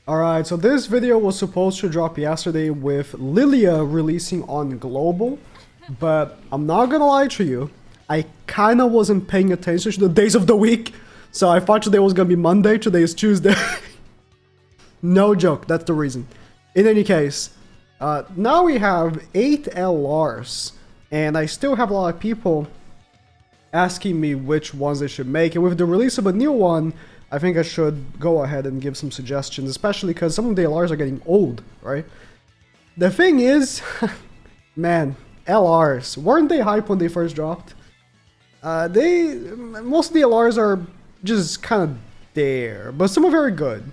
Alright, so this video was supposed to drop yesterday with Lilia releasing on Global, but I'm not gonna lie to you, I kinda wasn't paying attention to the days of the week, so I thought today was gonna be Monday, today is Tuesday. No joke, that's the reason. In any case, now we have 8 LRs, and I still have a lot of people asking me which ones they should make, and with the release of a new one, I think I should go ahead and give some suggestions, especially because some of the LRs are getting old, right? The thing is, man, LRs, weren't they hype when they first dropped? Most of the LRs are just kind of there, but some are very good.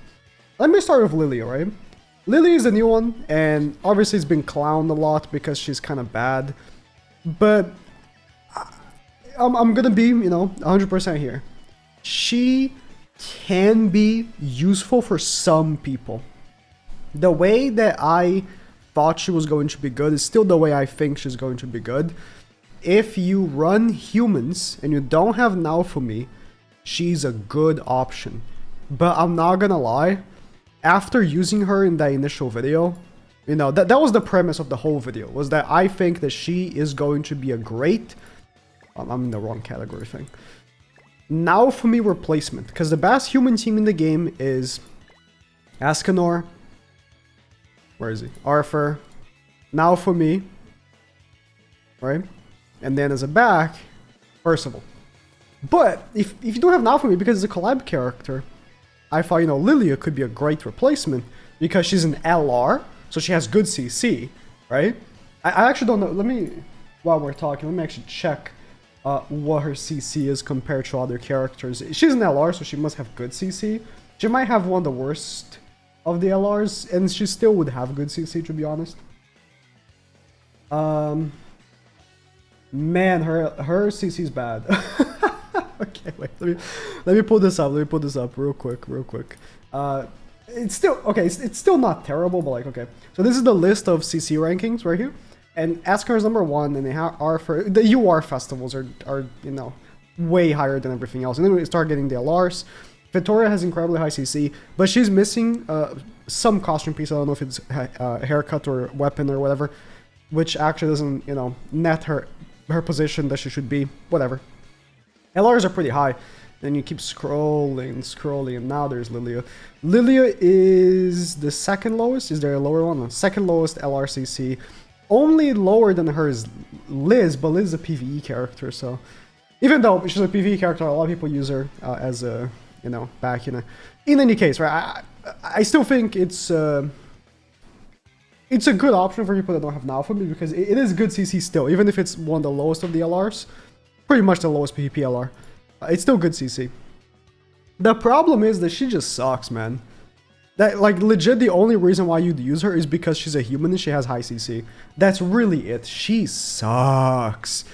Let me start with Lilia, right? Lilia is a new one, and obviously it's been clowned a lot because she's kind of bad, but I'm gonna be, 100% here. She can be useful for some people. The way that I thought she was going to be good is still the way I think she's going to be good. If you run humans and you don't have Naofumi, she's a good option. But I'm not gonna lie, after using her in that initial video, that was the premise of the whole video, was that I think that she is going to be a great, I'm in the wrong category thing. Naofumi replacement, because the best human team in the game is Escanor, where is he? Arthur, Naofumi, right? And then as a back, Percival. But if you don't have Naofumi because it's a collab character, I thought, Lilia could be a great replacement because she's an LR, so she has good CC, right? I actually don't know. While we're talking, let me actually check what her CC is compared to other characters. She's an LR, so she must have good CC. She might have one of the worst of the LRs, and she still would have good CC, to be honest. Man, her CC is bad. Okay, wait, let me pull this up. Let me pull this up real quick. It's still okay. It's still not terrible, but like, okay. So this is the list of CC rankings right here. And Escar is number 1, and the UR festivals are way higher than everything else. And then we start getting the LRs. Victoria has incredibly high CC, but she's missing some costume piece. I don't know if it's a haircut or weapon or whatever, which actually doesn't net her position that she should be. Whatever. LRs are pretty high. Then you keep scrolling, and now there's Lilia. Lilia is the second lowest. Is there a lower one? No, second lowest LRCC. Only lower than her is Liz, but Liz is a PvE character, so even though she's a PvE character, a lot of people use her as a back in any case, right? I still think it's a good option for people that don't have Naofumi because it is good CC still, even if it's one of the lowest of the LRs, pretty much the lowest PvP LR. It's still good CC. The problem is that she just sucks, man. That, like, legit, the only reason why you'd use her is because she's a human and she has high CC. That's really it. She sucks.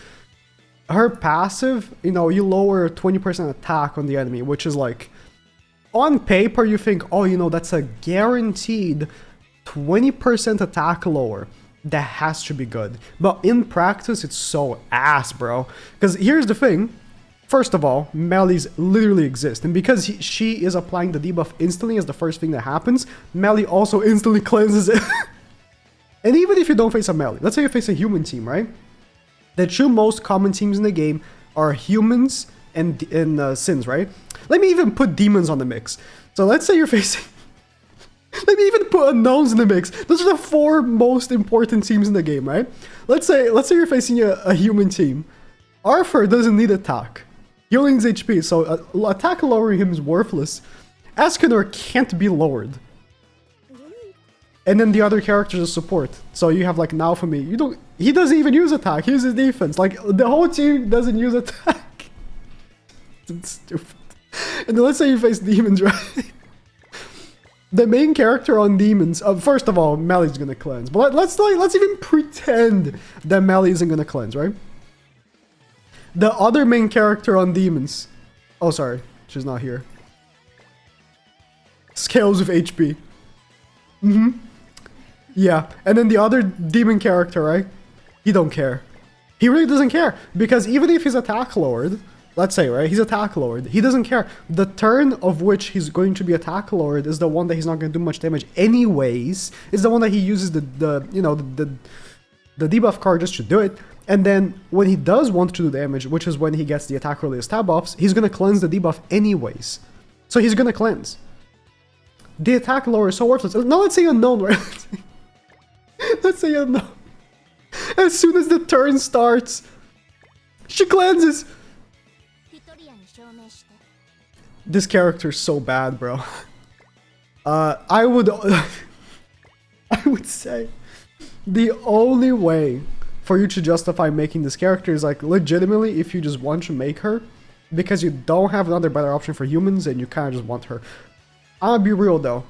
Her passive, you lower 20% attack on the enemy, which is like, on paper, you think, oh, that's a guaranteed 20% attack lower. That has to be good. But in practice, it's so ass, bro. Because here's the thing. First of all, melees literally exist, and because she is applying the debuff instantly as the first thing that happens, melee also instantly cleanses it. And even if you don't face a melee, let's say you face a human team, right? The two most common teams in the game are humans and Sins, right? Let me even put demons on the mix. So let's say you're facing... Let me even put unknowns in the mix. Those are the 4 most important teams in the game, right? Let's say you're facing a human team. Arthur doesn't need attack. He only needs HP, so attack lowering him is worthless. Escanor can't be lowered. And then the other characters are support. So you have like Naofumi. He doesn't even use attack, he uses defense. Like the whole team doesn't use attack. It's stupid. And then let's say you face demons, right? The main character on demons, first of all, melee's gonna cleanse. But let's even pretend that melee isn't gonna cleanse, right? The other main character on demons. Oh, sorry. She's not here. Scales with HP. Yeah. And then the other demon character, right? He don't care. He really doesn't care. Because even if his attack lowered, let's say, right, he's attack lowered. He doesn't care. The turn of which he's going to be attack lowered is the one that he's not going to do much damage anyways. It's the one that he uses the debuff card just to do it. And then when he does want to do damage, which is when he gets the attack Lilia stab buffs, he's going to cleanse the debuff anyways. So he's going to cleanse. The attack lower is so worthless. No, let's say unknown, right? Let's say unknown. As soon as the turn starts, she cleanses. This character is so bad, bro. I would say the only way for you to justify making this character is like legitimately if you just want to make her because you don't have another better option for humans and you kind of just want her. I'll be real though.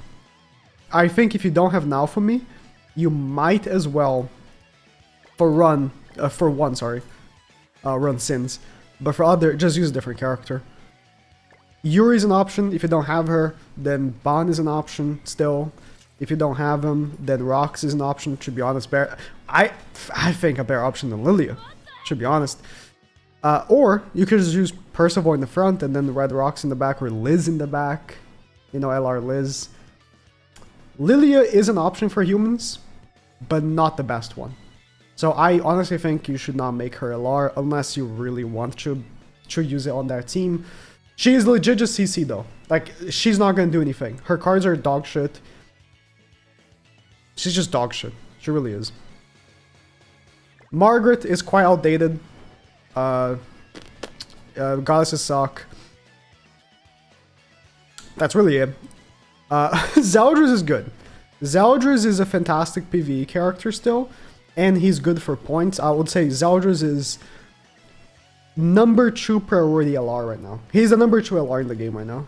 I think if you don't have now for me, you might as well run Sins, but for other, just use a different character. Yuri's an option. If you don't have her, then Ban is an option still. If you don't have him, then Rox is an option. To be honest, I think a better option than Lilia. To be honest, or you could just use Percival in the front and then the Red Rox in the back or Liz in the back. You know, LR Liz. Lilia is an option for humans, but not the best one. So I honestly think you should not make her LR unless you really want to use it on that team. She is legit just CC though. Like, she's not going to do anything. Her cards are dog shit. She's just dog shit. She really is. Margaret is quite outdated. Goddesses suck. That's really it. Zeldris is good. Zeldris is a fantastic PvE character still. And he's good for points. I would say Zeldris is number 2 priority LR right now. He's the number 2 LR in the game right now.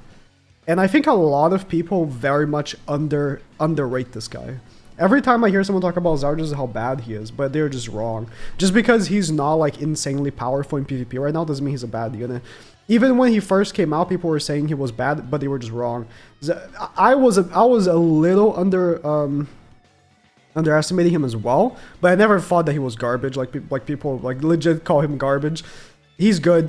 And I think a lot of people very much underrate this guy. Every time I hear someone talk about Zeldris, how bad he is, but they're just wrong. Just because he's not like insanely powerful in PvP right now doesn't mean he's a bad unit. Even when he first came out, people were saying he was bad, but they were just wrong. I was a little underestimating him as well, but I never thought that he was garbage. Like people like legit call him garbage. He's good.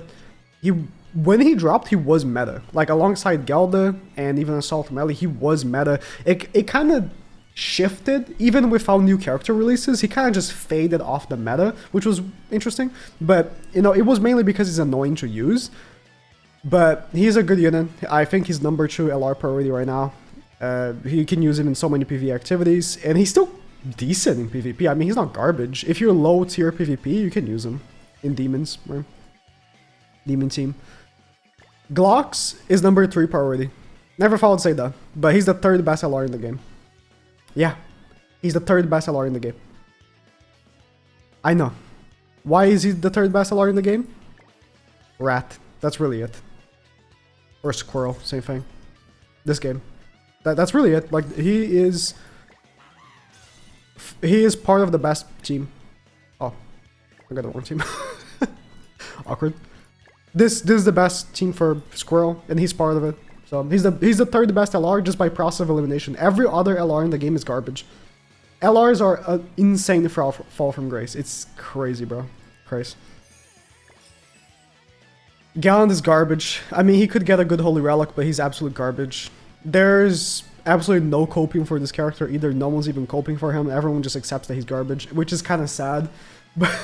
When he dropped, he was meta. Like alongside Gelda and even Assault Melee, he was meta. It kind of shifted even without new character releases. He kind of just faded off the meta, which was interesting. But you know, it was mainly because he's annoying to use. But he's a good unit. I think he's number 2 LR priority right now. You can use him in so many PvE activities, and he's still decent in PvP. I mean, he's not garbage. If you're low tier PvP, you can use him in demons, right? Demon team. Glox is number 3 priority. Never thought I'd say that, but he's the 3rd best LR in the game. Yeah, he's the 3rd best LR in the game. I know. Why is he the 3rd best LR in the game? Rat. That's really it. Or Squirrel, same thing. This game. That's really it. Like, he is part of the best team. Oh, I got the wrong team. Awkward. This is the best team for Squirrel, and he's part of it. So he's the 3rd best LR just by process of elimination. Every other LR in the game is garbage. LRs are insane fall from grace. It's crazy, bro. Crazy. Gallant is garbage. I mean, he could get a good Holy Relic, but he's absolute garbage. There's absolutely no coping for this character either. No one's even coping for him. Everyone just accepts that he's garbage, which is kind of sad. But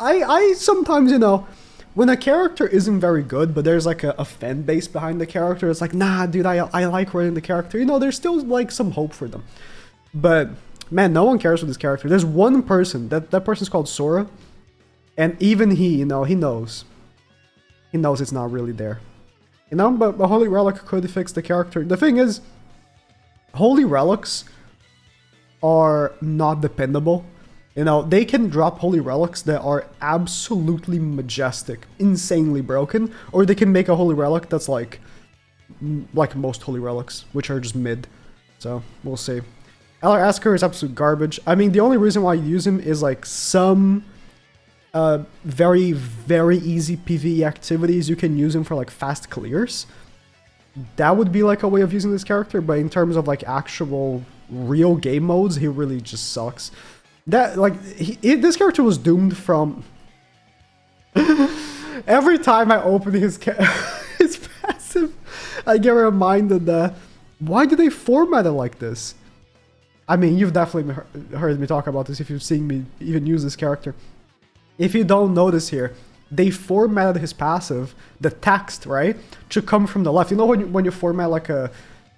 I sometimes, you know, when a character isn't very good, but there's like a fan base behind the character, it's like, nah, dude, I like running the character. You know, there's still like some hope for them. But man, no one cares for this character. There's one person, that person's called Sora, and even he, you know, he knows it's not really there. You know, but a Holy Relic could fix the character. The thing is, Holy Relics are not dependable. You know, they can drop Holy Relics that are absolutely majestic, insanely broken, or they can make a Holy Relic that's like most Holy Relics, which are just mid. So, we'll see. LR Asker is absolute garbage. I mean, the only reason why you use him is like some very, very easy PvE activities. You can use him for like fast clears. That would be like a way of using this character, but in terms of like actual real game modes, he really just sucks. That, like, this character was doomed from... Every time I open his his passive, I get reminded that why do they format it like this? I mean, you've definitely heard me talk about this if you've seen me even use this character. If you don't notice here, they formatted his passive, the text, right, to come from the left. You know when you format like a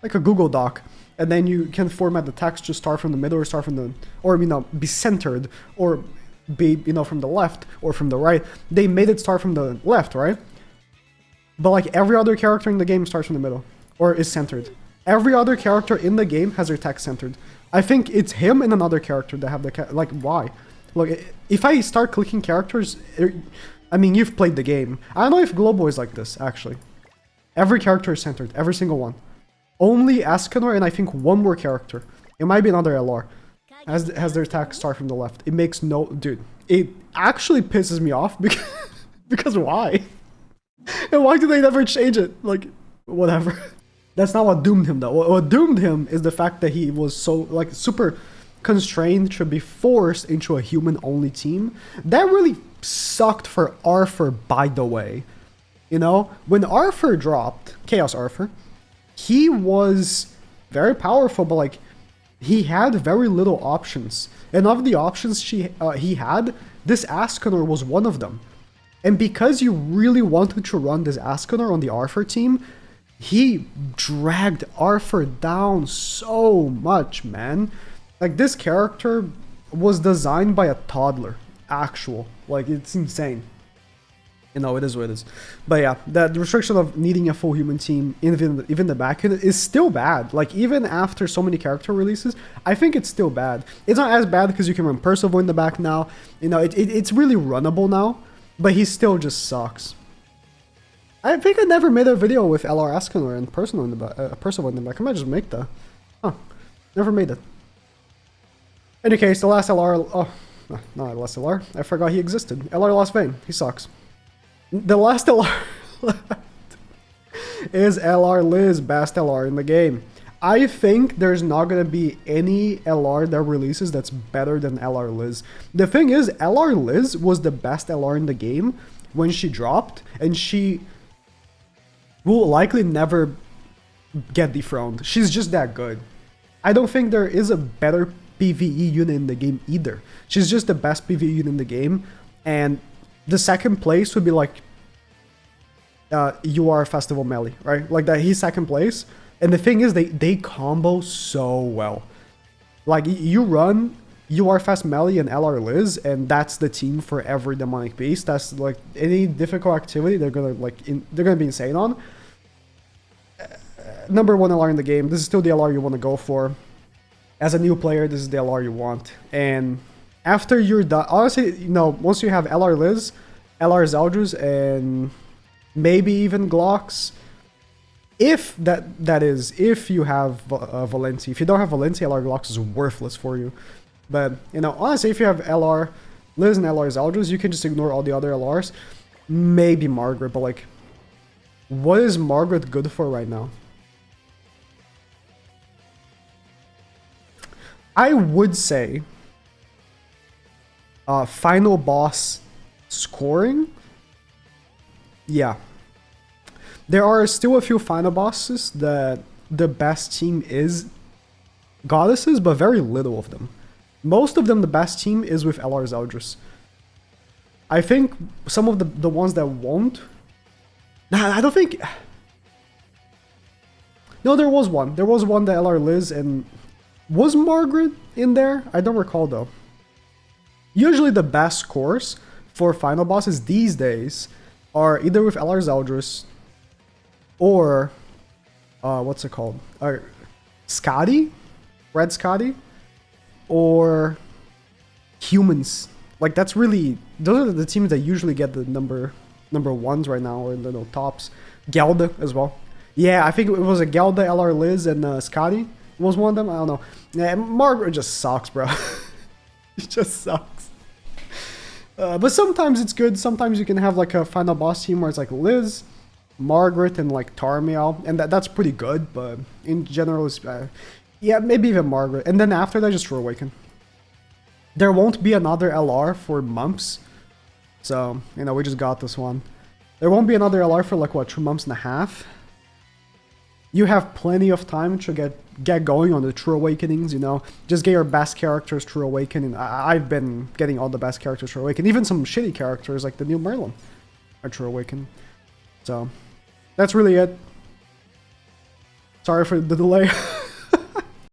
Google Doc, and then you can format the text to start from the middle or start from the, or you know, be centered or be, you know, from the left or from the right. They made it start from the left, right? But like every other character in the game starts from the middle or is centered. Every other character in the game has their text centered. I think it's him and another character that have the like, why? Look, if I start clicking characters, I mean, you've played the game. I don't know if Globo is like this, actually. Every character is centered, every single one. Only Escanor and I think one more character. It might be another LR. Has their text start from the left. It makes no... Dude, it actually pisses me off because, because why? And why do they never change it? Like, whatever. That's not what doomed him though. What doomed him is the fact that he was so, like, super constrained to be forced into a human-only team. That really sucked for Arthur, by the way. You know? When Arthur dropped, Chaos Arthur, he was very powerful, but, like, he had very little options. And of the options he had, this Escanor was one of them. And because you really wanted to run this Escanor on the Arthur team, he dragged Arthur down so much, man. Like, this character was designed by a toddler. Actual. Like, it's insane. You know, it is what it is. But yeah, the restriction of needing a full human team, even the back end, is still bad. Like, even after so many character releases, I think it's still bad. It's not as bad because you can run Percival in the back now. You know, it's really runnable now, but he still just sucks. I think I never made a video with LR Escanor and Percival in the back. I might just make that. Huh. Never made it. In any case, the last LR... Oh, no, not the last LR. I forgot he existed. LR Lost Vein. He sucks. The last LR left is LR Liz, best LR in the game. I think there's not going to be any LR that releases that's better than LR Liz. The thing is, LR Liz was the best LR in the game when she dropped, and she will likely never get dethroned. She's just that good. I don't think there is a better PvE unit in the game either. She's just the best PvE unit in the game, and the second place would be like UR Festival Melee, right? Like that, he's second place. And the thing is, they combo so well. Like, you run UR Fest Melee and LR Liz, and that's the team for every demonic beast. That's like any difficult activity they're gonna they're gonna be insane on. Number one LR in the game. This is still the LR you want to go for. As a new player, this is the LR you want. And after you're done, honestly, you know, once you have LR Liz, LR Zeldris, and maybe even Glox, if if you have Valencia. If you don't have Valencia, LR Glox is worthless for you. But, you know, honestly, if you have LR Liz and LR Zeldris, you can just ignore all the other LRs. Maybe Margaret, but like, what is Margaret good for right now? I would say final boss scoring. Yeah. There are still a few final bosses that the best team is goddesses, but very little of them. Most of them, the best team is with LR Zeldris. I think some of the ones that won't... Nah, I don't think... No, there was one. There was one that LR Liz and... Was Margaret in there? I don't recall though. Usually the best scores for final bosses these days are either with LR Zeldris or what's it called? Scotty? Red Scotty? Or humans. Like, that's really, those are the teams that usually get the number ones right now, or the tops. Gelda as well. Yeah, I think it was a Gelda, LR Liz, and Scotty was one of them. I don't know. Yeah, Margaret just sucks, bro. It just sucks. But sometimes it's good. Sometimes you can have like a final boss team where it's like Liz, Margaret, and like Tarmiel, and that's pretty good. But in general, it's, yeah, maybe even Margaret. And then after that, just True Awaken. There won't be another LR for months. So, you know, we just got this one. There won't be another LR for like, what, 2.5 months? You have plenty of time to get going on the True Awakenings, you know? Just get your best characters True Awakening. I've been getting all the best characters True Awaken. Even some shitty characters like the new Merlin are True Awaken. So, that's really it. Sorry for the delay.